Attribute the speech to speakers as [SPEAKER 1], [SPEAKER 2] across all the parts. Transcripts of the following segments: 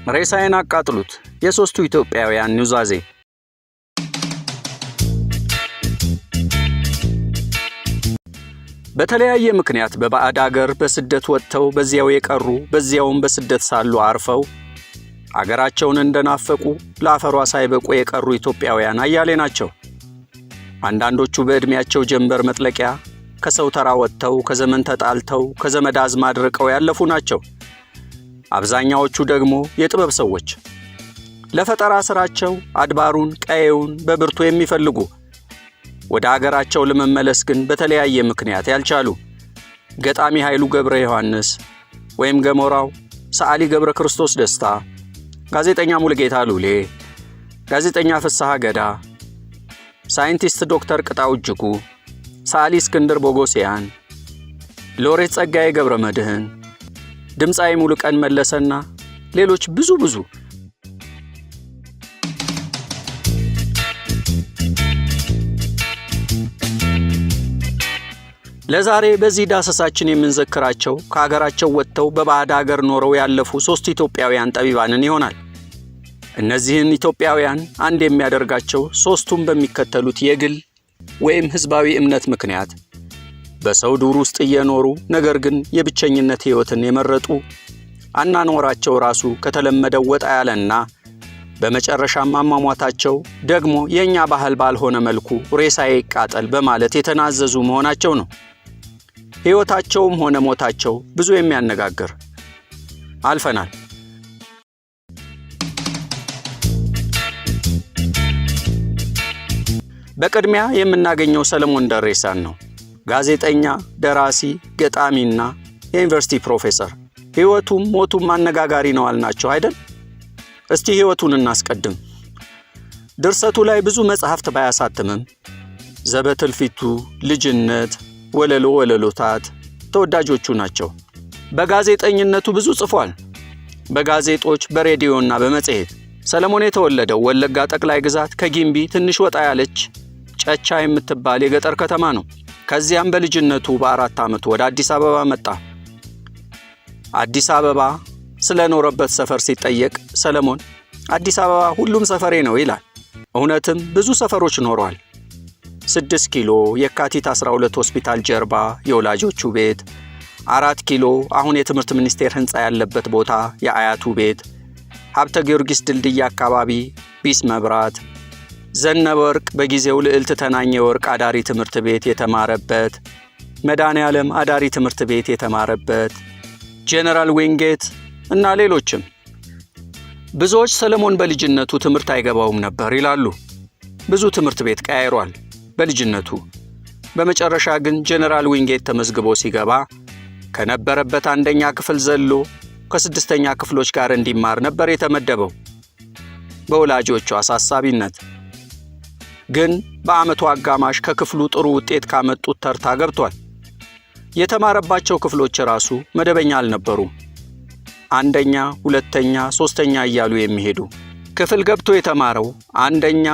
[SPEAKER 1] ሬሳዬን አቃጥሉት የሶስቱ ኢትዮጵያውያን ኑዛዜ። በተለያየ ምክንያት በባዕድ አገር በስደት ወጥተው በዚያው የቀሩ በዚያውም በስደት ሳሉ አርፈው አገራቸውን እንደናፈቁ ለአፈሯ ሳይበቁ የቀሩ ኢትዮጵያውያን አያሌ ናቸው። አንዳንዶቹ በዕድሜያቸው ጀንበር መጥለቂያ ከሰው ተራ ወጥተው ከዘመን ተጣልተው ከዘመድ አዝማድ ርቀው ያለፉ ናቸው። አብዛኛዎቹ ደግሞ የጥበብ ሰዎች ለፈጠራ ሥራቸው አድባሩን ቀየውን በብርቱ የሚፈልጉ ወደ አገራቸው ለመመለስ ግን በተለያየ ምክንያት ያልቻሉ ገጣሚ ኃይሉ ገብረ ዮሐንስ ወይም ገሞራው፣ ሰዓሊ ገብረ ክርስቶስ ደስታ፣ ጋዜጠኛ ሙሉጌታ ሉሌ፣ ጋዜጠኛ ፍስሐ ገዳ፣ ሳይንቲስት ዶክተር ቅጣው እጅጉ፣ ሰዓሊ እስክንድር ቦጎሲያን፣ ሎሬት ጸጋዬ ገብረ መድህን፣ ድምፃዊ ሙሉቀን መለሰና ሌሎች ብዙ። ለዛሬ በዚህ ዳሰሳችን የምንዘክራቸው ከሀገራቸው ወጥተው በባዕድ ሀገር ኖረው ያለፉ 3 ኢትዮጵያውያን ጠቢባንን ይሆናል። እነዚህን ኢትዮጵያውያን አንድ የሚያደርጋቸው ሦስቱም በሚከተሉት የግል ወይም ሕዝባዊ እምነት ምክንያት በሰው ዱር ውስጥ እየኖሩ ነገር ግን የብቸኝነት ሕይወትን የመረጡ አኗኗራቸው ራሱ ከተለመደው ወጣ ያለና በመጨረሻም አሟሟታቸው ደግሞ የኛ ባህል ባልሆነ መልኩ ሬሳዬ ይቃጠል በማለት የተናዘዙ መሆናቸው ነው። ሕይወታቸውም ሆነ ሞታቸው ብዙ የሚያነጋግር አልፈናል። በቅድሚያ የምናገኘው ሰለሞን ደሬሳን ነው። ጋዜጠኛ፣ ደራሲ፣ ገጣሚና የዩኒቨርሲቲ ፕሮፌሰር። ሕይወቱም ሞቱም አነጋጋሪ ነው አልናቸው አይደል? እስቲ ሕይወቱን እናስቀድም። ድርሰቱ ላይ ብዙ መጽሐፍት ባያሳትምም ዘበትልፊቱ፣ ልጅነት፣ ወለሎ ወለሎታት ተወዳጆቹ ናቸው። በጋዜጠኝነቱ ብዙ ጽፏል። በጋዜጦች በሬዲዮና በመጽሔት። ሰለሞን የተወለደው ወለጋ ጠቅላይ ግዛት ከጊምቢ ትንሽ ወጣ ያለች ጨቻ የምትባል የገጠር ከተማ ነው። ከዚያም በልጅነቱ በ4 ዓመቱ ወደ አዲስ አበባ መጣ። አዲስ አበባ ስለኖረበት ሰፈር ሲጠየቅ ሰለሞን አዲስ አበባ ሁሉም ሰፈሬ ነው ይላል። እውነትም ብዙ ሰፈሮች ኖሯል። 6 ኪሎ የካቲት 12 ሆስፒታል ጀርባ የወላጆቹ ቤት፣ 4 ኪሎ አሁን የትምህርት ሚኒስቴር ሕንፃ ያለበት ቦታ የአያቱ ቤት፣ ሀብተ ጊዮርጊስ ድልድይ አካባቢ ቢስ መብራት፣ ዘነበ ወርቅ በጊዜው ልዕልት ተናኘ ወርቅ አዳሪ ትምህርት ቤት የተማረበት፣ መድኃኔዓለም አዳሪ ትምህርት ቤት የተማረበት፣ ጄነራል ዊንጌት እና ሌሎችም። ብዙዎች ሰለሞን በልጅነቱ ትምህርት አይገባውም ነበር ይላሉ። ብዙ ትምህርት ቤት ቀያይሯል በልጅነቱ። በመጨረሻ ግን ጄነራል ዊንጌት ተመዝግቦ ሲገባ ከነበረበት 1ኛ ክፍል ዘሎ ከ6ኛ ክፍሎች ጋር እንዲማር ነበር የተመደበው በወላጆቹ አሳሳቢነት። ግን በዓመቱ አጋማሽ ከክፍሉ ጥሩ ውጤት ካመጡት ተርታ ገብቷል። የተማረባቸው ክፍሎች ራሱ መደበኛ አልነበሩም። 1ኛ፣ 2ኛ፣ 3ኛ እያሉ የሚሄዱ ክፍል ገብቶ የተማረው 1ኛ፣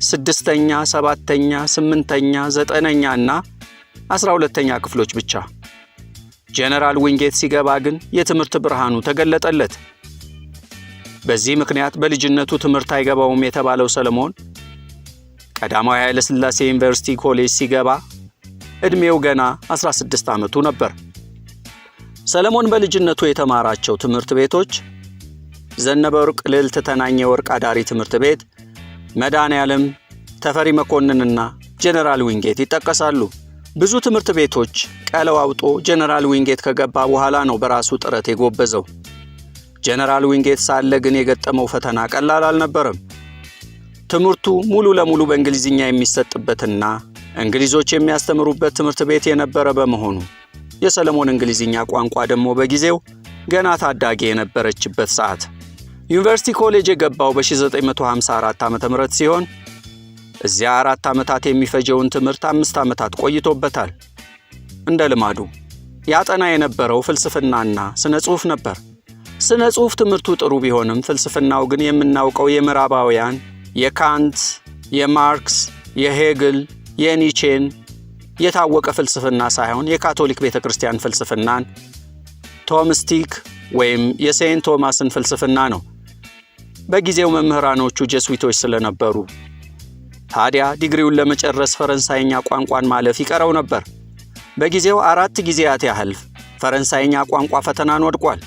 [SPEAKER 1] 6ኛ፣ 7ኛ፣ 8ኛ፣ 9ኛ እና 12ኛ ክፍሎች ብቻ። ጄነራል ዊንጌት ሲገባ ግን የትምህርት ብርሃኑ ተገለጠለት። በዚህ ምክንያት በልጅነቱ ትምህርት አይገባውም የተባለው ሰለሞን ቀዳማዊ ኃይለ ሥላሴ ዩኒቨርሲቲ ኮሌጅ ሲገባ ዕድሜው ገና 16 ዓመቱ ነበር። ሰለሞን በልጅነቱ የተማራቸው ትምህርት ቤቶች ዘነበ ወርቅ ልዕልት ተናኘ ወርቅ አዳሪ ትምህርት ቤት፣ መድኃኔዓለም፣ ተፈሪ መኮንንና ጄነራል ዊንጌት ይጠቀሳሉ። ብዙ ትምህርት ቤቶች ቀለዋውጦ ጄነራል ዊንጌት ከገባ በኋላ ነው በራሱ ጥረት የጎበዘው። ጄነራል ዊንጌት ሳለ ግን የገጠመው ፈተና ቀላል አልነበረም። ትምህርቱ ሙሉ ለሙሉ በእንግሊዝኛ የሚሰጥበትና እንግሊዞች የሚያስተምሩበት ትምህርት ቤት የነበረ በመሆኑ የሰለሞን እንግሊዝኛ ቋንቋ ደግሞ በጊዜው ገና ታዳጊ የነበረችበት ሰዓት። ዩኒቨርሲቲ ኮሌጅ የገባው በ1954 ዓ.ም ሲሆን እዚያ 4 ዓመታት የሚፈጀውን ትምህርት 5 ዓመታት ቆይቶበታል። እንደ ልማዱ ያጠና የነበረው ፍልስፍናና ስነ ጽሑፍ ነበር። ስነ ጽሑፍ ትምህርቱ ጥሩ ቢሆንም ፍልስፍናው ግን የምናውቀው የምዕራባውያን የካንት፣ የማርክስ፣ የሄግል፣ የኒቼን የታወቀ ፍልስፍና ሳይሆን የካቶሊክ ቤተክርስቲያን ፍልስፍናን ቶምስቲክ ወይም የሴንት ቶማስን ፍልስፍና ነው። በጊዜው መምህራኖቹ ጀስዊቶች ስለነበሩ ታዲያ ዲግሪውን ለመጨረስ ፈረንሳይኛ ቋንቋን ማለፍ ይቀረው ነበር። በጊዜው 4 ጊዜያት ያህል ፈረንሳይኛ ቋንቋ ፈተናን ወድቋል።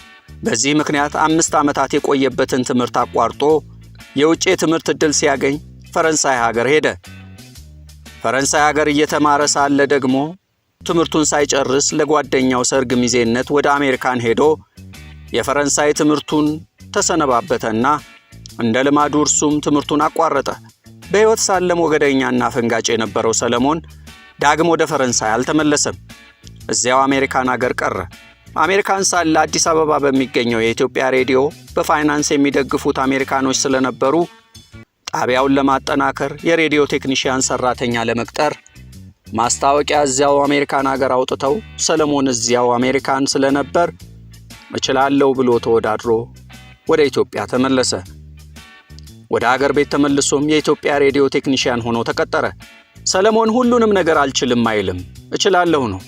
[SPEAKER 1] በዚህ ምክንያት 5 ዓመታት የቆየበትን ትምህርት አቋርጦ የውጭ የትምህርት ዕድል ሲያገኝ ፈረንሳይ ሀገር ሄደ። ፈረንሳይ ሀገር እየተማረ ሳለ ደግሞ ትምህርቱን ሳይጨርስ ለጓደኛው ሰርግ ሚዜነት ወደ አሜሪካን ሄዶ የፈረንሳይ ትምህርቱን ተሰነባበተና እንደ ልማዱ እርሱም ትምህርቱን አቋረጠ። በሕይወት ሳለ ሞገደኛና ፈንጋጭ የነበረው ሰለሞን ዳግም ወደ ፈረንሳይ አልተመለሰም። እዚያው አሜሪካን ሀገር ቀረ። አሜሪካን ሳለ አዲስ አበባ በሚገኘው የኢትዮጵያ ሬዲዮ በፋይናንስ የሚደግፉት አሜሪካኖች ስለነበሩ ጣቢያውን ለማጠናከር የሬዲዮ ቴክኒሽያን ሰራተኛ ለመቅጠር ማስታወቂያ እዚያው አሜሪካን ሀገር አውጥተው ሰለሞን እዚያው አሜሪካን ስለነበር እችላለሁ ብሎ ተወዳድሮ ወደ ኢትዮጵያ ተመለሰ። ወደ ሀገር ቤት ተመልሶም የኢትዮጵያ ሬዲዮ ቴክኒሽያን ሆኖ ተቀጠረ። ሰለሞን ሁሉንም ነገር አልችልም አይልም፣ እችላለሁ ነው።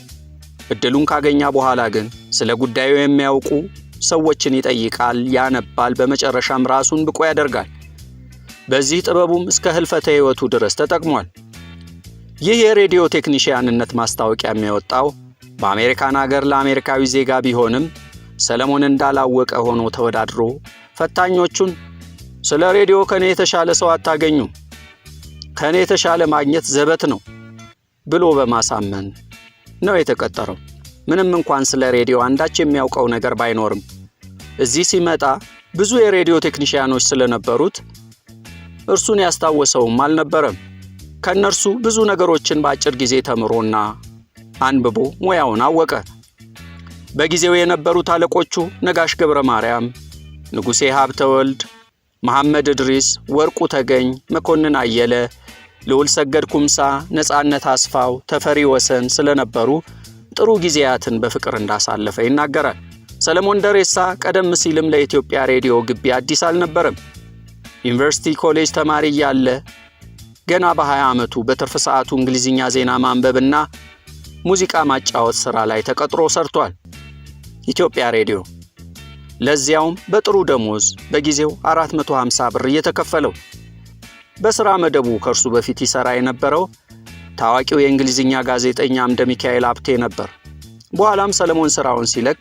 [SPEAKER 1] እድሉን ካገኘ በኋላ ግን ስለ ጉዳዩ የሚያውቁ ሰዎችን ይጠይቃል፣ ያነባል፣ በመጨረሻም ራሱን ብቁ ያደርጋል። በዚህ ጥበቡም እስከ ህልፈተ ሕይወቱ ድረስ ተጠቅሟል። ይህ የሬዲዮ ቴክኒሽያንነት ማስታወቂያ የሚወጣው በአሜሪካን ሀገር ለአሜሪካዊ ዜጋ ቢሆንም ሰለሞን እንዳላወቀ ሆኖ ተወዳድሮ ፈታኞቹን ስለ ሬዲዮ ከኔ የተሻለ ሰው አታገኙም፣ ከኔ የተሻለ ማግኘት ዘበት ነው ብሎ በማሳመን ነው የተቀጠረው። ምንም እንኳን ስለ ሬዲዮ አንዳች የሚያውቀው ነገር ባይኖርም እዚህ ሲመጣ ብዙ የሬዲዮ ቴክኒሽያኖች ስለነበሩት እርሱን ያስታወሰውም አልነበረም። ከነርሱ ብዙ ነገሮችን በአጭር ጊዜ ተምሮና አንብቦ ሙያውን አወቀ። በጊዜው የነበሩት አለቆቹ ነጋሽ ገብረ ማርያም፣ ንጉሴ ሀብተወልድ፣ መሐመድ እድሪስ፣ ወርቁ ተገኝ፣ መኮንን አየለ፣ ልዑል ሰገድ ኩምሳ፣ ነጻነት አስፋው፣ ተፈሪ ወሰን ስለነበሩ ጥሩ ጊዜያትን በፍቅር እንዳሳለፈ ይናገራል። ሰለሞን ደሬሳ ቀደም ሲልም ለኢትዮጵያ ሬዲዮ ግቢ አዲስ አልነበረም። ዩኒቨርሲቲ ኮሌጅ ተማሪ ያለ ገና በ20 ዓመቱ በትርፍ ሰዓቱ እንግሊዝኛ ዜና ማንበብና ሙዚቃ ማጫወት ሥራ ላይ ተቀጥሮ ሰርቷል። ኢትዮጵያ ሬዲዮ ለዚያውም በጥሩ ደሞዝ በጊዜው 450 ብር እየተከፈለው። በሥራ መደቡ ከእርሱ በፊት ይሠራ የነበረው ታዋቂው የእንግሊዝኛ ጋዜጠኛ አምደ ሚካኤል አብቴ ነበር። በኋላም ሰለሞን ሥራውን ሲለቅ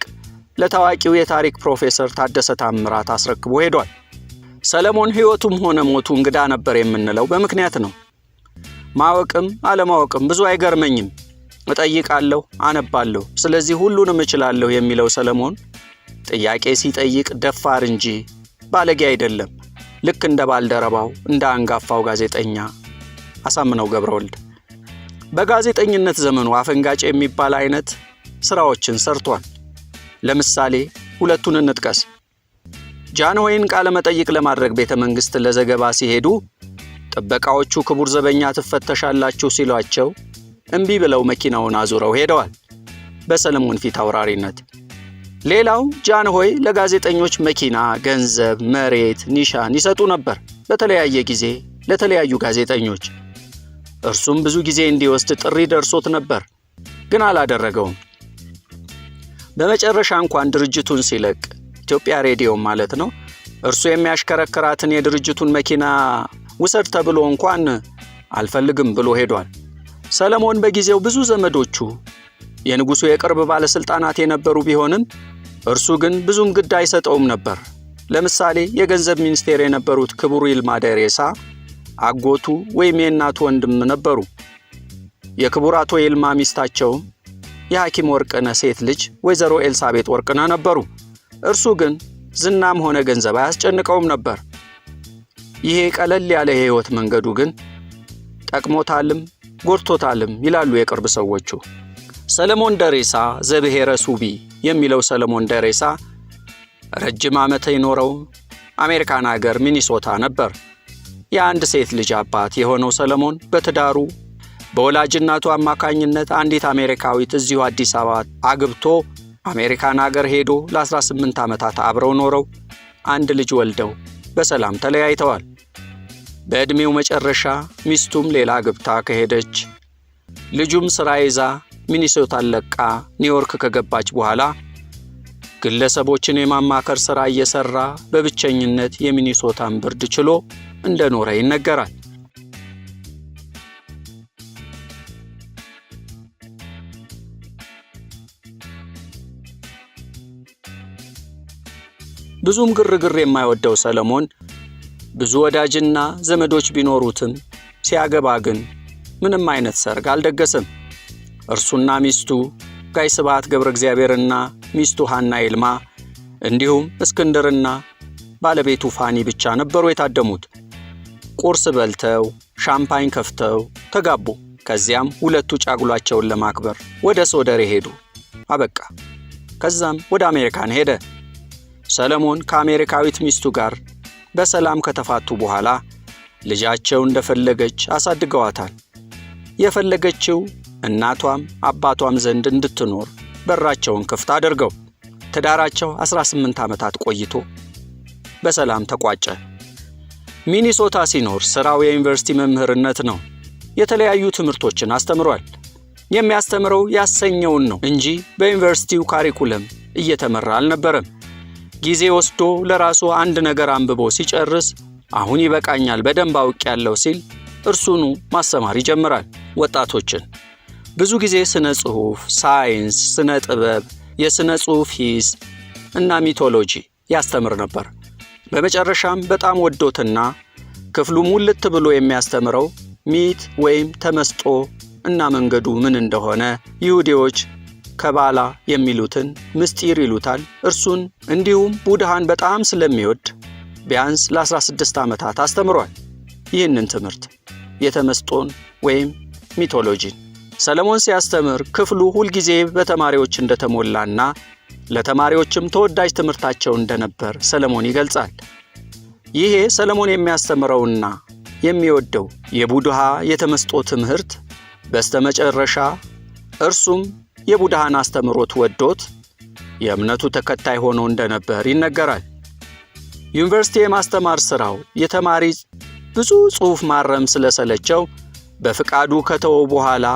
[SPEAKER 1] ለታዋቂው የታሪክ ፕሮፌሰር ታደሰ ታምራት አስረክቦ ሄዷል። ሰለሞን ሕይወቱም ሆነ ሞቱ እንግዳ ነበር የምንለው በምክንያት ነው። ማወቅም አለማወቅም ብዙ አይገርመኝም፣ እጠይቃለሁ፣ አነባለሁ፣ ስለዚህ ሁሉንም እችላለሁ የሚለው ሰለሞን ጥያቄ ሲጠይቅ ደፋር እንጂ ባለጌ አይደለም። ልክ እንደ ባልደረባው እንደ አንጋፋው ጋዜጠኛ አሳምነው ገብረወልድ በጋዜጠኝነት ዘመኑ አፈንጋጭ የሚባል አይነት ስራዎችን ሰርቷል። ለምሳሌ ሁለቱን እንጥቀስ። ጃንሆይን ቃለ መጠይቅ ለማድረግ ቤተ መንግስት ለዘገባ ሲሄዱ ጥበቃዎቹ ክቡር ዘበኛ ትፈተሻላችሁ ሲሏቸው እምቢ ብለው መኪናውን አዙረው ሄደዋል በሰለሞን ፊት አውራሪነት። ሌላው ጃንሆይ ለጋዜጠኞች መኪና፣ ገንዘብ፣ መሬት፣ ኒሻን ይሰጡ ነበር በተለያየ ጊዜ ለተለያዩ ጋዜጠኞች። እርሱም ብዙ ጊዜ እንዲወስድ ጥሪ ደርሶት ነበር፣ ግን አላደረገውም። በመጨረሻ እንኳን ድርጅቱን ሲለቅ ኢትዮጵያ ሬዲዮ ማለት ነው፣ እርሱ የሚያሽከረክራትን የድርጅቱን መኪና ውሰድ ተብሎ እንኳን አልፈልግም ብሎ ሄዷል። ሰለሞን በጊዜው ብዙ ዘመዶቹ የንጉሱ የቅርብ ባለስልጣናት የነበሩ ቢሆንም እርሱ ግን ብዙም ግድ አይሰጠውም ነበር። ለምሳሌ የገንዘብ ሚኒስቴር የነበሩት ክቡር ይልማ ደሬሳ አጎቱ ወይም የእናቱ ወንድም ነበሩ። የክቡር አቶ ይልማ ሚስታቸው የሐኪም ወርቅነህ ሴት ልጅ ወይዘሮ ኤልሳቤጥ ወርቅነህ ነበሩ። እርሱ ግን ዝናም ሆነ ገንዘብ አያስጨንቀውም ነበር። ይሄ ቀለል ያለ የህይወት መንገዱ ግን ጠቅሞታልም ጎድቶታልም ይላሉ የቅርብ ሰዎቹ። ሰለሞን ደሬሳ ዘብሔረ ሱቢ የሚለው ሰለሞን ደሬሳ ረጅም ዓመት የኖረው አሜሪካን ሀገር ሚኒሶታ ነበር። የአንድ ሴት ልጅ አባት የሆነው ሰለሞን በትዳሩ በወላጅናቱ አማካኝነት አንዲት አሜሪካዊት እዚሁ አዲስ አበባ አግብቶ አሜሪካን ሀገር ሄዶ ለ18 ዓመታት አብረው ኖረው አንድ ልጅ ወልደው በሰላም ተለያይተዋል። በዕድሜው መጨረሻ ሚስቱም ሌላ አግብታ ከሄደች ልጁም ሥራ ይዛ ሚኒሶታን ለቃ ኒውዮርክ ከገባች በኋላ ግለሰቦችን የማማከር ሥራ እየሰራ በብቸኝነት የሚኒሶታን ብርድ ችሎ እንደኖረ ይነገራል። ብዙም ግርግር የማይወደው ሰለሞን ብዙ ወዳጅና ዘመዶች ቢኖሩትም ሲያገባ ግን ምንም አይነት ሰርግ አልደገሰም። እርሱና ሚስቱ ጋይ ስብሐት ገብረ እግዚአብሔርና ሚስቱ ሐና ይልማ እንዲሁም እስክንድርና ባለቤቱ ፋኒ ብቻ ነበሩ የታደሙት። ቁርስ በልተው ሻምፓኝ ከፍተው ተጋቡ። ከዚያም ሁለቱ ጫጉላቸውን ለማክበር ወደ ሶደሬ ሄዱ። አበቃ። ከዛም ወደ አሜሪካን ሄደ። ሰለሞን ከአሜሪካዊት ሚስቱ ጋር በሰላም ከተፋቱ በኋላ ልጃቸው እንደፈለገች አሳድገዋታል። የፈለገችው እናቷም አባቷም ዘንድ እንድትኖር በራቸውን ክፍት አድርገው ትዳራቸው 18 ዓመታት ቆይቶ በሰላም ተቋጨ። ሚኒሶታ ሲኖር ሥራው የዩኒቨርሲቲ መምህርነት ነው። የተለያዩ ትምህርቶችን አስተምሯል። የሚያስተምረው ያሰኘውን ነው እንጂ በዩኒቨርሲቲው ካሪኩለም እየተመራ አልነበረም። ጊዜ ወስዶ ለራሱ አንድ ነገር አንብቦ ሲጨርስ አሁን ይበቃኛል በደንብ አውቄያለሁ ሲል እርሱኑ ማስተማር ይጀምራል ወጣቶችን። ብዙ ጊዜ ስነ ጽሑፍ፣ ሳይንስ፣ ስነ ጥበብ፣ የስነ ጽሑፍ ሂስ እና ሚቶሎጂ ያስተምር ነበር። በመጨረሻም በጣም ወዶትና ክፍሉ ሙልት ብሎ የሚያስተምረው ሚት ወይም ተመስጦ እና መንገዱ ምን እንደሆነ ይሁዲዎች ከባላ የሚሉትን ምስጢር ይሉታል እርሱን እንዲሁም ቡድሃን በጣም ስለሚወድ ቢያንስ ለ16 ዓመታት አስተምሯል። ይህንን ትምህርት የተመስጦን ወይም ሚቶሎጂን ሰለሞን ሲያስተምር ክፍሉ ሁልጊዜ በተማሪዎች እንደተሞላና ለተማሪዎችም ተወዳጅ ትምህርታቸው እንደነበር ሰለሞን ይገልጻል። ይሄ ሰለሞን የሚያስተምረውና የሚወደው የቡድሃ የተመስጦ ትምህርት በስተመጨረሻ እርሱም የቡድሃን አስተምሮት ወዶት የእምነቱ ተከታይ ሆኖ እንደነበር ይነገራል። ዩኒቨርሲቲ የማስተማር ሥራው የተማሪ ብዙ ጽሑፍ ማረም ስለሰለቸው በፍቃዱ ከተወው በኋላ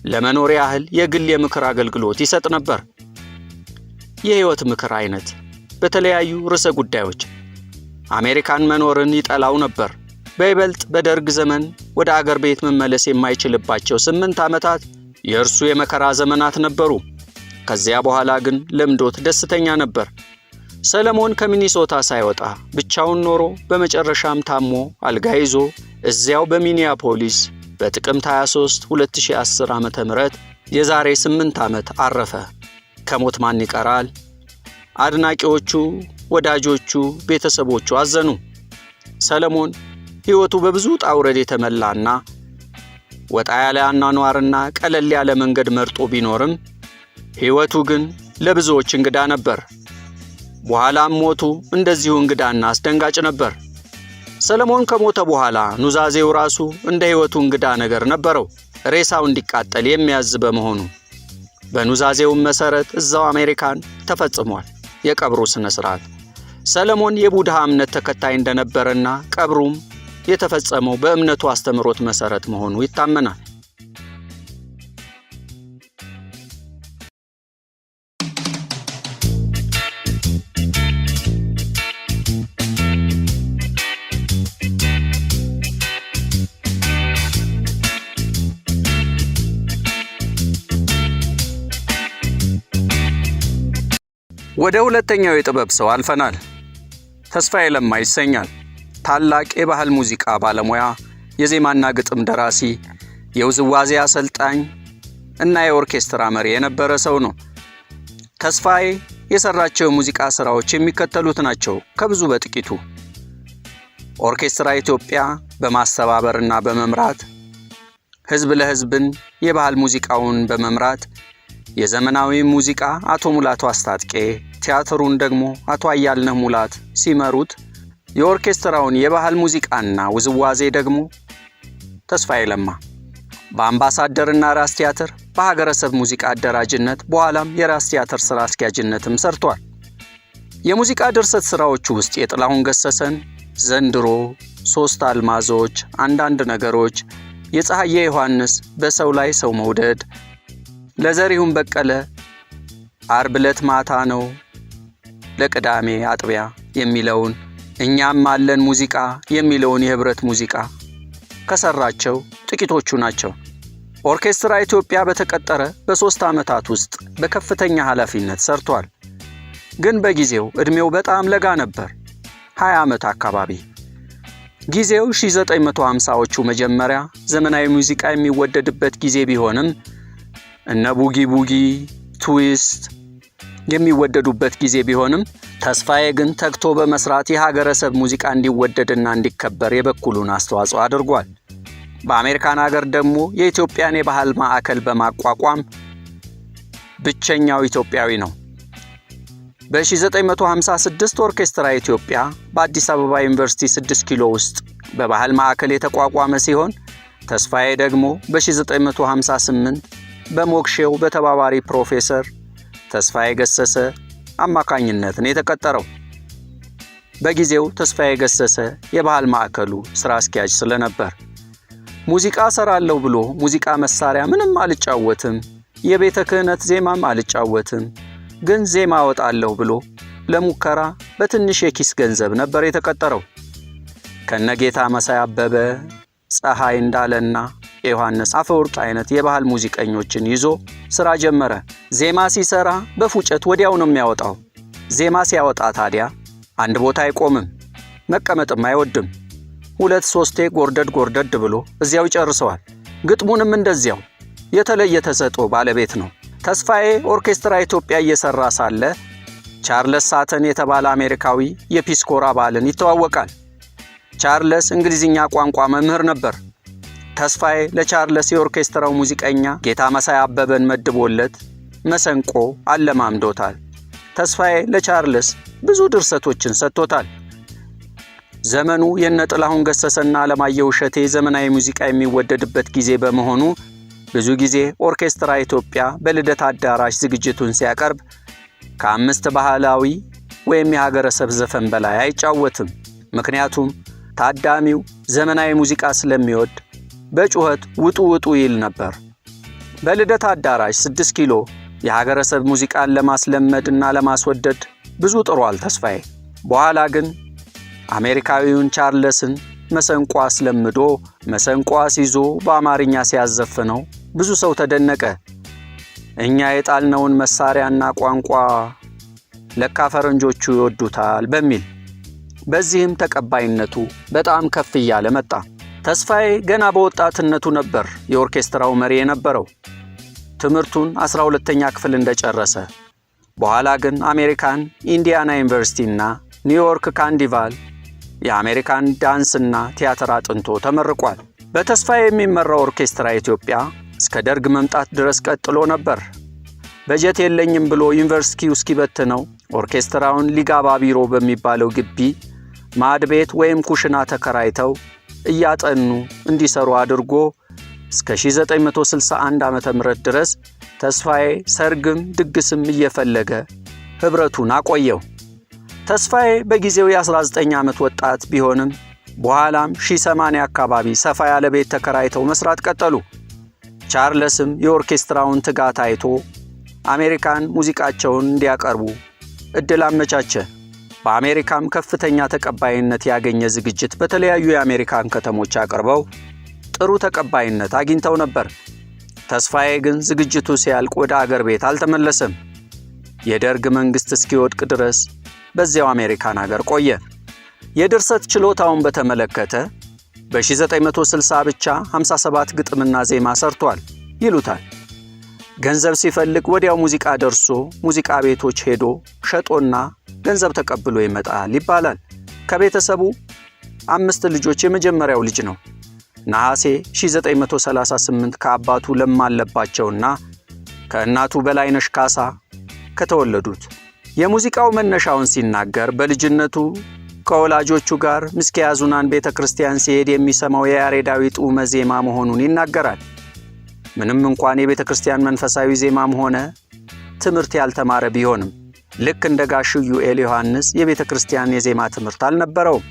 [SPEAKER 1] ለመኖር ያህል የግል የምክር አገልግሎት ይሰጥ ነበር። የሕይወት ምክር አይነት በተለያዩ ርዕሰ ጉዳዮች አሜሪካን መኖርን ይጠላው ነበር። በይበልጥ በደርግ ዘመን ወደ አገር ቤት መመለስ የማይችልባቸው 8 ዓመታት የእርሱ የመከራ ዘመናት ነበሩ። ከዚያ በኋላ ግን ለምዶት ደስተኛ ነበር። ሰለሞን ከሚኒሶታ ሳይወጣ ብቻውን ኖሮ በመጨረሻም ታሞ አልጋ ይዞ እዚያው በሚኒያፖሊስ በጥቅምት 23 2010 ዓመተ ምህረት የዛሬ 8 ዓመት አረፈ። ከሞት ማን ይቀራል? አድናቂዎቹ፣ ወዳጆቹ፣ ቤተሰቦቹ አዘኑ። ሰለሞን ሕይወቱ በብዙ ጣውረድ የተመላና ወጣ ያለ አኗኗርና ቀለል ያለ መንገድ መርጦ ቢኖርም ሕይወቱ ግን ለብዙዎች እንግዳ ነበር። በኋላም ሞቱ እንደዚሁ እንግዳና አስደንጋጭ ነበር። ሰለሞን ከሞተ በኋላ ኑዛዜው ራሱ እንደ ሕይወቱ እንግዳ ነገር ነበረው። ሬሳው እንዲቃጠል የሚያዝ በመሆኑ በኑዛዜውም መሰረት እዛው አሜሪካን ተፈጽሟል የቀብሩ ስነ ስርዓት። ሰለሞን የቡድሃ እምነት ተከታይ እንደነበረና ቀብሩም የተፈጸመው በእምነቱ አስተምሮት መሰረት መሆኑ ይታመናል። ወደ ሁለተኛው የጥበብ ሰው አልፈናል። ተስፋዬ ለማ ይሰኛል። ታላቅ የባህል ሙዚቃ ባለሙያ፣ የዜማና ግጥም ደራሲ፣ የውዝዋዜ አሰልጣኝ እና የኦርኬስትራ መሪ የነበረ ሰው ነው። ተስፋዬ የሰራቸው ሙዚቃ ስራዎች የሚከተሉት ናቸው። ከብዙ በጥቂቱ ኦርኬስትራ ኢትዮጵያ በማስተባበርና በመምራት፣ ህዝብ ለህዝብን የባህል ሙዚቃውን በመምራት፣ የዘመናዊ ሙዚቃ አቶ ሙላቱ አስታጥቄ፣ ቲያትሩን ደግሞ አቶ አያልነህ ሙላት ሲመሩት፣ የኦርኬስትራውን የባህል ሙዚቃና ውዝዋዜ ደግሞ ተስፋዬ ለማ በአምባሳደርና ራስ ቲያትር በሀገረሰብ ሙዚቃ አደራጅነት በኋላም የራስ ቲያትር ስራ አስኪያጅነትም ሰርቷል። የሙዚቃ ድርሰት ስራዎቹ ውስጥ የጥላሁን ገሰሰን ዘንድሮ፣ 3 አልማዞች፣ አንዳንድ ነገሮች፣ የፀሐዬ ዮሐንስ በሰው ላይ ሰው መውደድ፣ ለዘሪሁን በቀለ አርብ ዕለት ማታ ነው፣ ለቅዳሜ አጥቢያ የሚለውን እኛም አለን ሙዚቃ የሚለውን የህብረት ሙዚቃ ከሰራቸው ጥቂቶቹ ናቸው። ኦርኬስትራ ኢትዮጵያ በተቀጠረ በ3 ዓመታት ውስጥ በከፍተኛ ኃላፊነት ሰርቷል። ግን በጊዜው እድሜው በጣም ለጋ ነበር፣ 20 ዓመት አካባቢ። ጊዜው 1950ዎቹ መጀመሪያ ዘመናዊ ሙዚቃ የሚወደድበት ጊዜ ቢሆንም እነ ቡጊ ቡጊ፣ ትዊስት የሚወደዱበት ጊዜ ቢሆንም ተስፋዬ ግን ተግቶ በመስራት የሀገረሰብ ሙዚቃ እንዲወደድና እንዲከበር የበኩሉን አስተዋጽኦ አድርጓል። በአሜሪካን ሀገር ደግሞ የኢትዮጵያን የባህል ማዕከል በማቋቋም ብቸኛው ኢትዮጵያዊ ነው። በ1956 ኦርኬስትራ ኢትዮጵያ በአዲስ አበባ ዩኒቨርሲቲ 6 ኪሎ ውስጥ በባህል ማዕከል የተቋቋመ ሲሆን ተስፋዬ ደግሞ በ1958 በሞክሼው በተባባሪ ፕሮፌሰር ተስፋዬ ገሰሰ አማካኝነት ነው የተቀጠረው። በጊዜው ተስፋዬ ገሰሰ የባህል ማዕከሉ ስራ አስኪያጅ ስለነበር ሙዚቃ ሰራለሁ ብሎ ሙዚቃ መሳሪያ ምንም አልጫወትም፣ የቤተ ክህነት ዜማም አልጫወትም፣ ግን ዜማ አወጣለሁ ብሎ ለሙከራ በትንሽ የኪስ ገንዘብ ነበር የተቀጠረው። ከነጌታ መሳይ አበበ፣ ፀሐይ እንዳለና ዮሐንስ አፈወርቅ አይነት የባህል ሙዚቀኞችን ይዞ ስራ ጀመረ። ዜማ ሲሰራ በፉጨት ወዲያው ነው የሚያወጣው። ዜማ ሲያወጣ ታዲያ አንድ ቦታ አይቆምም፣ መቀመጥም አይወድም። 2-3 ጎርደድ ብሎ እዚያው ይጨርሰዋል። ግጥሙንም እንደዚያው የተለየ ተሰጥኦ ባለቤት ነው። ተስፋዬ ኦርኬስትራ ኢትዮጵያ እየሰራ ሳለ ቻርልስ ሳተን የተባለ አሜሪካዊ የፒስ ኮር አባልን ይተዋወቃል። ቻርልስ እንግሊዝኛ ቋንቋ መምህር ነበር። ተስፋዬ ለቻርልስ የኦርኬስትራው ሙዚቀኛ ጌታ መሳይ አበበን መድቦለት መሰንቆ አለማምዶታል። ተስፋዬ ለቻርልስ ብዙ ድርሰቶችን ሰጥቶታል። ዘመኑ የነጥላሁን ገሰሰና አለማየሁ እሸቴ ዘመናዊ ሙዚቃ የሚወደድበት ጊዜ በመሆኑ ብዙ ጊዜ ኦርኬስትራ ኢትዮጵያ በልደት አዳራሽ ዝግጅቱን ሲያቀርብ ከ5 ባህላዊ ወይም የሀገረሰብ ዘፈን በላይ አይጫወትም። ምክንያቱም ታዳሚው ዘመናዊ ሙዚቃ ስለሚወድ በጩኸት ውጡ ውጡ ይል ነበር። በልደት አዳራሽ 6 ኪሎ የሀገረሰብ ሙዚቃን ለማስለመድና ለማስወደድ ብዙ ጥሯል ተስፋዬ። በኋላ ግን አሜሪካዊውን ቻርልስን መሰንቆ አስለምዶ መሰንቆ አስይዞ በአማርኛ ሲያዘፍነው ብዙ ሰው ተደነቀ። እኛ የጣልነውን መሳሪያና ቋንቋ ለካ ፈረንጆቹ ይወዱታል በሚል። በዚህም ተቀባይነቱ በጣም ከፍ እያለ መጣ። ተስፋዬ ገና በወጣትነቱ ነበር የኦርኬስትራው መሪ የነበረው። ትምህርቱን 12ኛ ክፍል እንደጨረሰ በኋላ ግን አሜሪካን ኢንዲያና ዩኒቨርሲቲና ኒውዮርክ ካንዲቫል የአሜሪካን ዳንስና ቲያትር አጥንቶ ተመርቋል። በተስፋዬ የሚመራው ኦርኬስትራ ኢትዮጵያ እስከ ደርግ መምጣት ድረስ ቀጥሎ ነበር። በጀት የለኝም ብሎ ዩኒቨርሲቲው እስኪበትነው ኦርኬስትራውን ሊጋባ ቢሮ በሚባለው ግቢ ማድ ቤት ወይም ኩሽና ተከራይተው እያጠኑ እንዲሰሩ አድርጎ እስከ 1961 ዓ.ም ድረስ ተስፋዬ ሰርግም ድግስም እየፈለገ ህብረቱን አቆየው። ተስፋዬ በጊዜው የ19 ዓመት ወጣት ቢሆንም በኋላም 1080 አካባቢ ሰፋ ያለ ቤት ተከራይተው መስራት ቀጠሉ። ቻርልስም የኦርኬስትራውን ትጋት አይቶ አሜሪካን ሙዚቃቸውን እንዲያቀርቡ እድል አመቻቸ። በአሜሪካም ከፍተኛ ተቀባይነት ያገኘ ዝግጅት በተለያዩ የአሜሪካን ከተሞች አቅርበው ጥሩ ተቀባይነት አግኝተው ነበር። ተስፋዬ ግን ዝግጅቱ ሲያልቅ ወደ አገር ቤት አልተመለሰም። የደርግ መንግስት እስኪወድቅ ድረስ በዚያው አሜሪካን ሀገር ቆየ። የድርሰት ችሎታውን በተመለከተ በ1960 ብቻ 57 ግጥምና ዜማ ሰርቷል ይሉታል። ገንዘብ ሲፈልግ ወዲያው ሙዚቃ ደርሶ ሙዚቃ ቤቶች ሄዶ ሸጦና ገንዘብ ተቀብሎ ይመጣል ይባላል። ከቤተሰቡ 5 ልጆች የመጀመሪያው ልጅ ነው። ነሐሴ 1938 ከአባቱ ለማ አለባቸውና ከእናቱ በላይነሽ ካሳ ከተወለዱት። የሙዚቃው መነሻውን ሲናገር በልጅነቱ ከወላጆቹ ጋር ምስኪያ ዙናን ቤተክርስቲያን ሲሄድ የሚሰማው የያሬዳዊ ጡመ ዜማ መሆኑን ይናገራል። ምንም እንኳን የቤተክርስቲያን መንፈሳዊ ዜማም ሆነ ትምህርት ያልተማረ ቢሆንም ልክ እንደ ጋሽ ዩኤል ዮሐንስ የቤተክርስቲያን የዜማ ትምህርት አልነበረውም።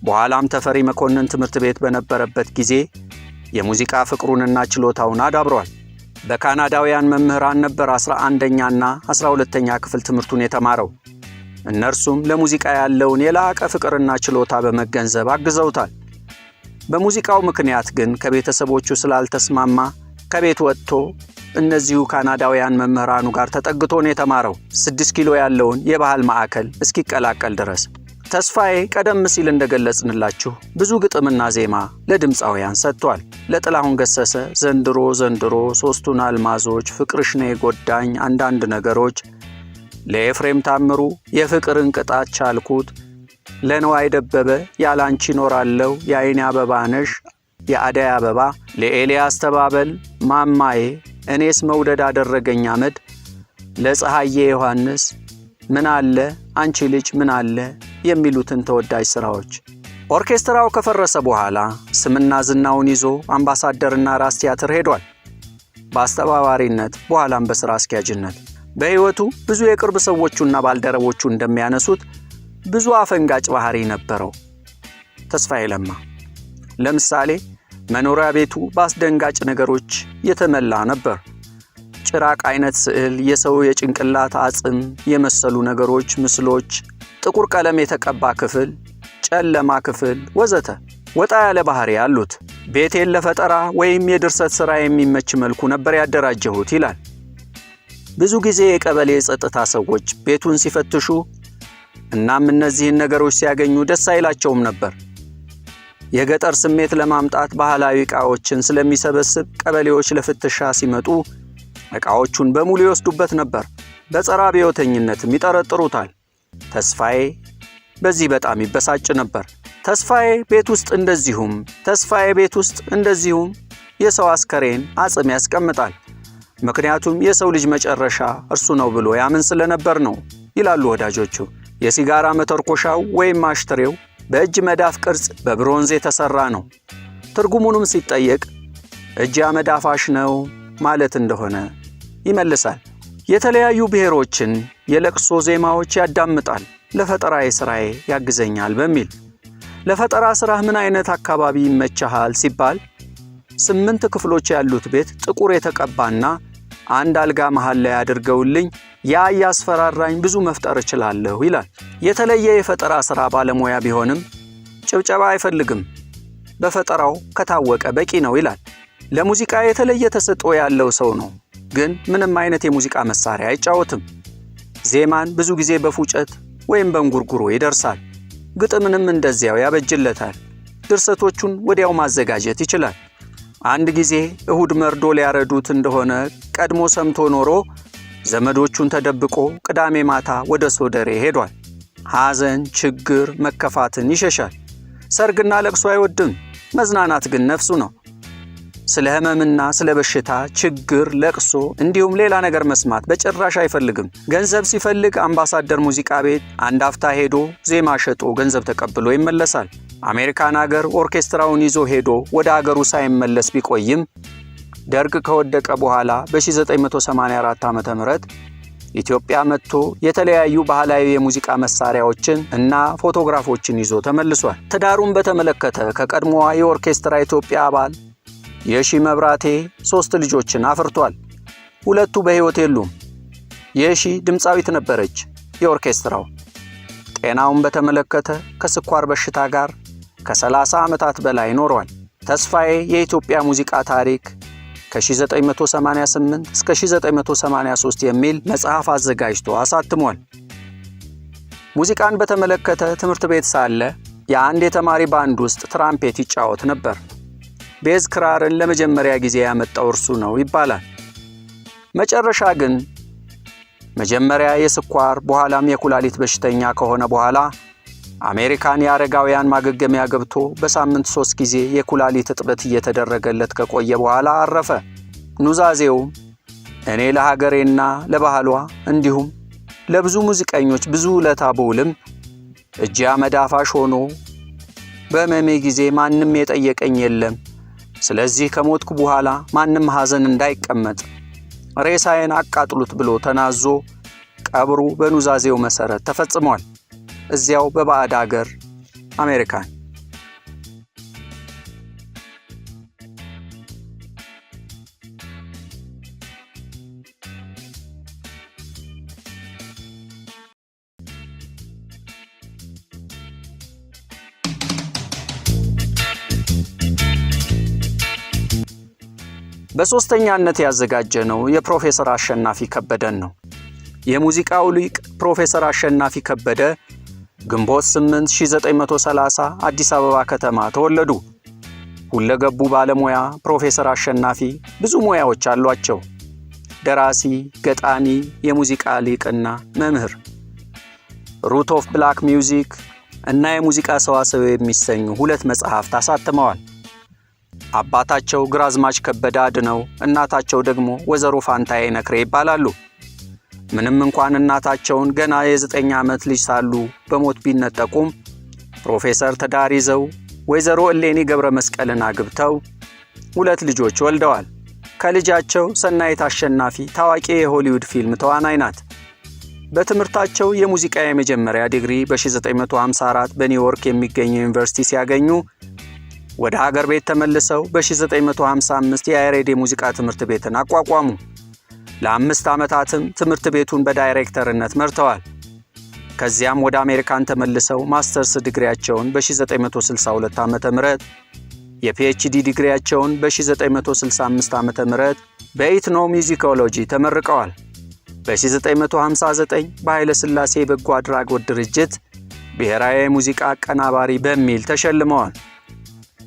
[SPEAKER 1] በኋላም ተፈሪ መኮንን ትምህርት ቤት በነበረበት ጊዜ የሙዚቃ ፍቅሩንና ችሎታውን አዳብሯል። በካናዳውያን መምህራን ነበር 11ኛና 12ኛ ክፍል ትምህርቱን የተማረው። እነርሱም ለሙዚቃ ያለውን የላቀ ፍቅርና ችሎታ በመገንዘብ አግዘውታል። በሙዚቃው ምክንያት ግን ከቤተሰቦቹ ስላልተስማማ ከቤት ወጥቶ እነዚሁ ካናዳውያን መምህራኑ ጋር ተጠግቶ ነው የተማረው 6 ኪሎ ያለውን የባህል ማዕከል እስኪቀላቀል ድረስ። ተስፋዬ ቀደም ሲል እንደገለጽንላችሁ ብዙ ግጥምና ዜማ ለድምፃውያን ሰጥቷል። ለጥላሁን ገሰሰ ዘንድሮ ዘንድሮ፣ ሶስቱን አልማዞች፣ ፍቅርሽ ነው የጎዳኝ፣ አንዳንድ ነገሮች፣ ለኤፍሬም ታምሩ የፍቅርን ቅጣት ቻልኩት፣ ለነዋይ ደበበ ያላንቺ ኖራለው፣ የአይኔ አበባ ነሽ፣ የአደይ አበባ፣ ለኤልያስ ተባበል ማማዬ፣ እኔስ መውደድ አደረገኝ አመድ፣ ለፀሐዬ ዮሐንስ ምን አለ አንቺ ልጅ ምን አለ የሚሉትን ተወዳጅ ሥራዎች። ኦርኬስትራው ከፈረሰ በኋላ ስምና ዝናውን ይዞ አምባሳደርና ራስ ቲያትር ሄዷል። በአስተባባሪነት በኋላም በሥራ አስኪያጅነት። በሕይወቱ ብዙ የቅርብ ሰዎቹና ባልደረቦቹ እንደሚያነሱት ብዙ አፈንጋጭ ባህሪ ነበረው ተስፋዬ ለማ። ለምሳሌ መኖሪያ ቤቱ በአስደንጋጭ ነገሮች የተመላ ነበር። ጭራቅ አይነት ስዕል፣ የሰው የጭንቅላት አጽም የመሰሉ ነገሮች፣ ምስሎች፣ ጥቁር ቀለም የተቀባ ክፍል፣ ጨለማ ክፍል ወዘተ ወጣ ያለ ባህሪ አሉት። ቤቴን ለፈጠራ ወይም የድርሰት ሥራ የሚመች መልኩ ነበር ያደራጀሁት ይላል። ብዙ ጊዜ የቀበሌ የጸጥታ ሰዎች ቤቱን ሲፈትሹ እናም እነዚህን ነገሮች ሲያገኙ ደስ አይላቸውም ነበር። የገጠር ስሜት ለማምጣት ባህላዊ ዕቃዎችን ስለሚሰበስብ ቀበሌዎች ለፍተሻ ሲመጡ ዕቃዎቹን በሙሉ ይወስዱበት ነበር። በጸረ አብዮተኝነትም ይጠረጥሩታል። ተስፋዬ በዚህ በጣም ይበሳጭ ነበር። ተስፋዬ ቤት ውስጥ እንደዚሁም የሰው አስከሬን አጽም ያስቀምጣል። ምክንያቱም የሰው ልጅ መጨረሻ እርሱ ነው ብሎ ያምን ስለነበር ነው ይላሉ ወዳጆቹ። የሲጋራ መተርኮሻው ወይም አሽትሬው በእጅ መዳፍ ቅርጽ በብሮንዝ የተሰራ ነው። ትርጉሙንም ሲጠየቅ እጅ አመዳፋሽ ነው ማለት እንደሆነ ይመልሳል። የተለያዩ ብሔሮችን የለቅሶ ዜማዎች ያዳምጣል ለፈጠራዬ ስራዬ ያግዘኛል በሚል። ለፈጠራ ስራህ ምን አይነት አካባቢ ይመችሃል ሲባል 8 ክፍሎች ያሉት ቤት ጥቁር የተቀባና አንድ አልጋ መሃል ላይ አድርገውልኝ ያ ያስፈራራኝ ብዙ መፍጠር እችላለሁ ይላል። የተለየ የፈጠራ ስራ ባለሙያ ቢሆንም ጭብጨባ አይፈልግም፣ በፈጠራው ከታወቀ በቂ ነው ይላል። ለሙዚቃ የተለየ ተሰጥኦ ያለው ሰው ነው፣ ግን ምንም አይነት የሙዚቃ መሳሪያ አይጫወትም። ዜማን ብዙ ጊዜ በፉጨት ወይም በእንጉርጉሮ ይደርሳል። ግጥምንም እንደዚያው ያበጅለታል። ድርሰቶቹን ወዲያው ማዘጋጀት ይችላል። አንድ ጊዜ እሁድ መርዶ ሊያረዱት እንደሆነ ቀድሞ ሰምቶ ኖሮ ዘመዶቹን ተደብቆ ቅዳሜ ማታ ወደ ሶደሬ ሄዷል። ሐዘን፣ ችግር፣ መከፋትን ይሸሻል። ሰርግና ለቅሶ አይወድም። መዝናናት ግን ነፍሱ ነው። ስለ ህመምና ስለ በሽታ፣ ችግር፣ ለቅሶ እንዲሁም ሌላ ነገር መስማት በጭራሽ አይፈልግም። ገንዘብ ሲፈልግ አምባሳደር ሙዚቃ ቤት አንድ አፍታ ሄዶ ዜማ ሸጦ ገንዘብ ተቀብሎ ይመለሳል። አሜሪካን ሀገር ኦርኬስትራውን ይዞ ሄዶ ወደ ሀገሩ ሳይመለስ ቢቆይም ደርግ ከወደቀ በኋላ በ1984 ዓ.ም ኢትዮጵያ መጥቶ የተለያዩ ባህላዊ የሙዚቃ መሳሪያዎችን እና ፎቶግራፎችን ይዞ ተመልሷል። ትዳሩን በተመለከተ ከቀድሞዋ የኦርኬስትራ ኢትዮጵያ አባል የሺ መብራቴ 3 ልጆችን አፍርቷል። 2 በሕይወት የሉም። የሺ ድምፃዊት ነበረች የኦርኬስትራው። ጤናውን በተመለከተ ከስኳር በሽታ ጋር ከ30 ዓመታት በላይ ኖሯል። ተስፋዬ የኢትዮጵያ ሙዚቃ ታሪክ ከ1988 እስከ 1983 የሚል መጽሐፍ አዘጋጅቶ አሳትሟል። ሙዚቃን በተመለከተ ትምህርት ቤት ሳለ የአንድ የተማሪ ባንድ ውስጥ ትራምፔት ይጫወት ነበር። ቤዝ ክራርን ለመጀመሪያ ጊዜ ያመጣው እርሱ ነው ይባላል። መጨረሻ ግን መጀመሪያ የስኳር በኋላም የኩላሊት በሽተኛ ከሆነ በኋላ አሜሪካን የአረጋውያን ማገገሚያ ገብቶ በሳምንት 3 ጊዜ የኩላሊት እጥበት እየተደረገለት ከቆየ በኋላ አረፈ። ኑዛዜው እኔ ለሀገሬና ለባህሏ እንዲሁም ለብዙ ሙዚቀኞች ብዙ ውለታ ብውልም እጄ አመዳፋሽ ሆኖ በመሜ ጊዜ ማንም የጠየቀኝ የለም። ስለዚህ ከሞትኩ በኋላ ማንም ሐዘን እንዳይቀመጥ ሬሳዬን አቃጥሉት ብሎ ተናዞ ቀብሩ በኑዛዜው መሰረት ተፈጽሟል። እዚያው በባዕድ ሀገር አሜሪካን። በሶስተኛነት ያዘጋጀነው የፕሮፌሰር አሸናፊ ከበደን ነው። የሙዚቃው ሊቅ ፕሮፌሰር አሸናፊ ከበደ ግንቦት 8 1930 አዲስ አበባ ከተማ ተወለዱ። ሁለገቡ ባለሙያ ፕሮፌሰር አሸናፊ ብዙ ሙያዎች አሏቸው። ደራሲ፣ ገጣሚ፣ የሙዚቃ ሊቅና መምህር። ሩት ኦፍ ብላክ ሚውዚክ እና የሙዚቃ ሰዋሰው የሚሰኙ 2 መጽሐፍት አሳትመዋል። አባታቸው ግራዝማች ከበደ አድነው፣ እናታቸው ደግሞ ወይዘሮ ፋንታዬ ነክሬ ይባላሉ። ምንም እንኳን እናታቸውን ገና የ9 ዓመት ልጅ ሳሉ በሞት ቢነጠቁም ፕሮፌሰር ትዳር ይዘው ወይዘሮ እሌኒ ገብረ መስቀልን አግብተው 2 ልጆች ወልደዋል። ከልጃቸው ሰናይት አሸናፊ ታዋቂ የሆሊውድ ፊልም ተዋናይ ናት። በትምህርታቸው የሙዚቃ የመጀመሪያ ዲግሪ በ1954 በኒውዮርክ የሚገኘው ዩኒቨርሲቲ ሲያገኙ ወደ ሀገር ቤት ተመልሰው በ1955 የያሬድ የሙዚቃ ትምህርት ቤትን አቋቋሙ። ለ5 ዓመታትም ትምህርት ቤቱን በዳይሬክተርነት መርተዋል። ከዚያም ወደ አሜሪካን ተመልሰው ማስተርስ ዲግሪያቸውን በ1962 ዓ.ም የፒኤችዲ ዲግሪያቸውን በ1965 ዓ.ም በኢትኖ ሚውዚኮሎጂ ተመርቀዋል። በ1959 በኃይለ ሥላሴ በጎ አድራጎት ድርጅት ብሔራዊ የሙዚቃ አቀናባሪ በሚል ተሸልመዋል።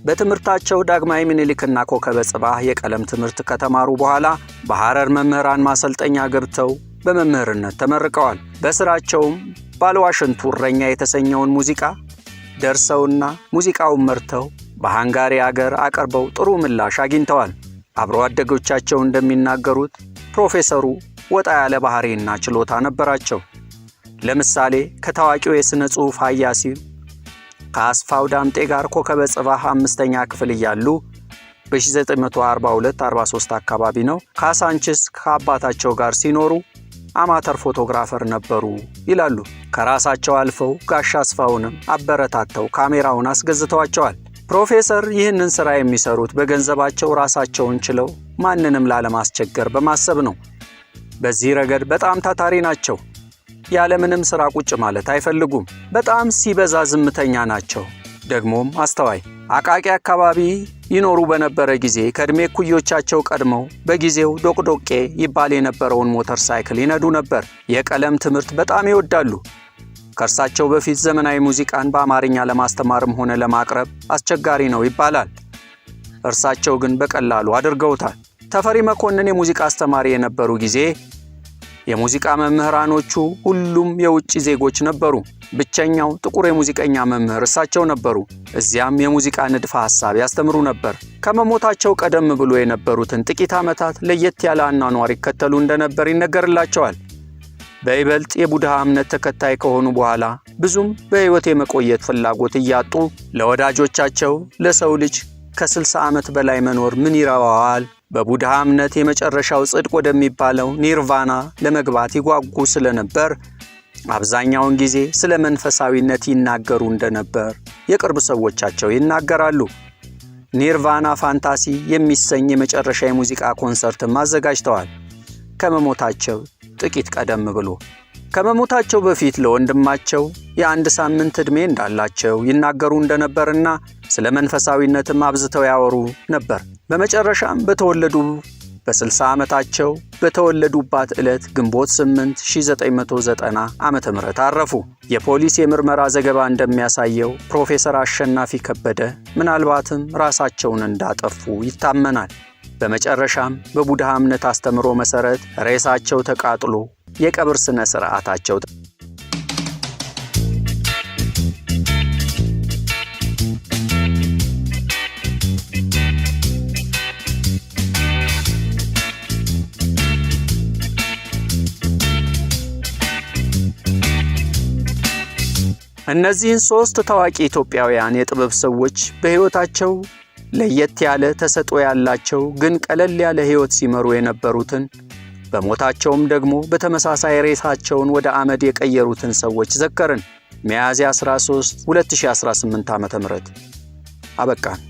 [SPEAKER 1] በትምህርታቸው ዳግማዊ ምኒልክና ኮከበ ጽባህ የቀለም ትምህርት ከተማሩ በኋላ በሐረር መምህራን ማሰልጠኛ ገብተው በመምህርነት ተመርቀዋል። በስራቸውም ባለዋሽንቱ እረኛ የተሰኘውን ሙዚቃ ደርሰውና ሙዚቃውን መርተው በሃንጋሪ ሀገር አቀርበው ጥሩ ምላሽ አግኝተዋል። አብሮ አደጎቻቸው እንደሚናገሩት ፕሮፌሰሩ ወጣ ያለ ባህሪና ችሎታ ነበራቸው። ለምሳሌ ከታዋቂው የሥነ ጽሑፍ ሀያሲ ከአስፋው ዳምጤ ጋር ኮከበ ጽባህ 5ኛ ክፍል እያሉ በ1942-43 አካባቢ ነው ካሳንችስ ከአባታቸው ጋር ሲኖሩ አማተር ፎቶግራፈር ነበሩ ይላሉ። ከራሳቸው አልፈው ጋሽ አስፋውንም አበረታተው ካሜራውን አስገዝተዋቸዋል። ፕሮፌሰር ይህንን ሥራ የሚሰሩት በገንዘባቸው ራሳቸውን ችለው ማንንም ላለማስቸገር በማሰብ ነው። በዚህ ረገድ በጣም ታታሪ ናቸው። ያለምንም ሥራ ቁጭ ማለት አይፈልጉም። በጣም ሲበዛ ዝምተኛ ናቸው። ደግሞም አስተዋይ። አቃቂ አካባቢ ይኖሩ በነበረ ጊዜ ከዕድሜ እኩዮቻቸው ቀድመው በጊዜው ዶቅዶቄ ይባል የነበረውን ሞተር ሳይክል ይነዱ ነበር። የቀለም ትምህርት በጣም ይወዳሉ። ከእርሳቸው በፊት ዘመናዊ ሙዚቃን በአማርኛ ለማስተማርም ሆነ ለማቅረብ አስቸጋሪ ነው ይባላል። እርሳቸው ግን በቀላሉ አድርገውታል። ተፈሪ መኮንን የሙዚቃ አስተማሪ የነበሩ ጊዜ የሙዚቃ መምህራኖቹ ሁሉም የውጭ ዜጎች ነበሩ። ብቸኛው ጥቁር የሙዚቀኛ መምህር እሳቸው ነበሩ። እዚያም የሙዚቃ ንድፈ ሐሳብ ያስተምሩ ነበር። ከመሞታቸው ቀደም ብሎ የነበሩትን ጥቂት ዓመታት ለየት ያለ አኗኗር ይከተሉ እንደነበር ይነገርላቸዋል። በይበልጥ የቡድሃ እምነት ተከታይ ከሆኑ በኋላ ብዙም በሕይወት የመቆየት ፍላጎት እያጡ ለወዳጆቻቸው ለሰው ልጅ ከ60 ዓመት በላይ መኖር ምን ይረዋዋል? በቡድሃ እምነት የመጨረሻው ጽድቅ ወደሚባለው ኒርቫና ለመግባት ይጓጉ ስለነበር አብዛኛውን ጊዜ ስለ መንፈሳዊነት ይናገሩ እንደነበር የቅርብ ሰዎቻቸው ይናገራሉ። ኒርቫና ፋንታሲ የሚሰኝ የመጨረሻ የሙዚቃ ኮንሰርትም አዘጋጅተዋል። ከመሞታቸው ጥቂት ቀደም ብሎ ከመሞታቸው በፊት ለወንድማቸው የ1 ሳምንት ዕድሜ እንዳላቸው ይናገሩ እንደነበርና ስለ መንፈሳዊነትም አብዝተው ያወሩ ነበር። በመጨረሻም በተወለዱ በ60 ዓመታቸው በተወለዱባት ዕለት ግንቦት 8 1990 ዓመተ ምህረት አረፉ። የፖሊስ የምርመራ ዘገባ እንደሚያሳየው ፕሮፌሰር አሸናፊ ከበደ ምናልባትም ራሳቸውን እንዳጠፉ ይታመናል። በመጨረሻም በቡድሃ እምነት አስተምሮ መሰረት ሬሳቸው ተቃጥሎ የቀብር ስነ ስርዓታቸው እነዚህን 3 ታዋቂ ኢትዮጵያውያን የጥበብ ሰዎች በሕይወታቸው ለየት ያለ ተሰጥኦ ያላቸው ግን ቀለል ያለ ሕይወት ሲመሩ የነበሩትን በሞታቸውም ደግሞ በተመሳሳይ ሬሳቸውን ወደ አመድ የቀየሩትን ሰዎች ዘከርን። ሚያዝያ 13 2018 ዓ.ም አበቃን።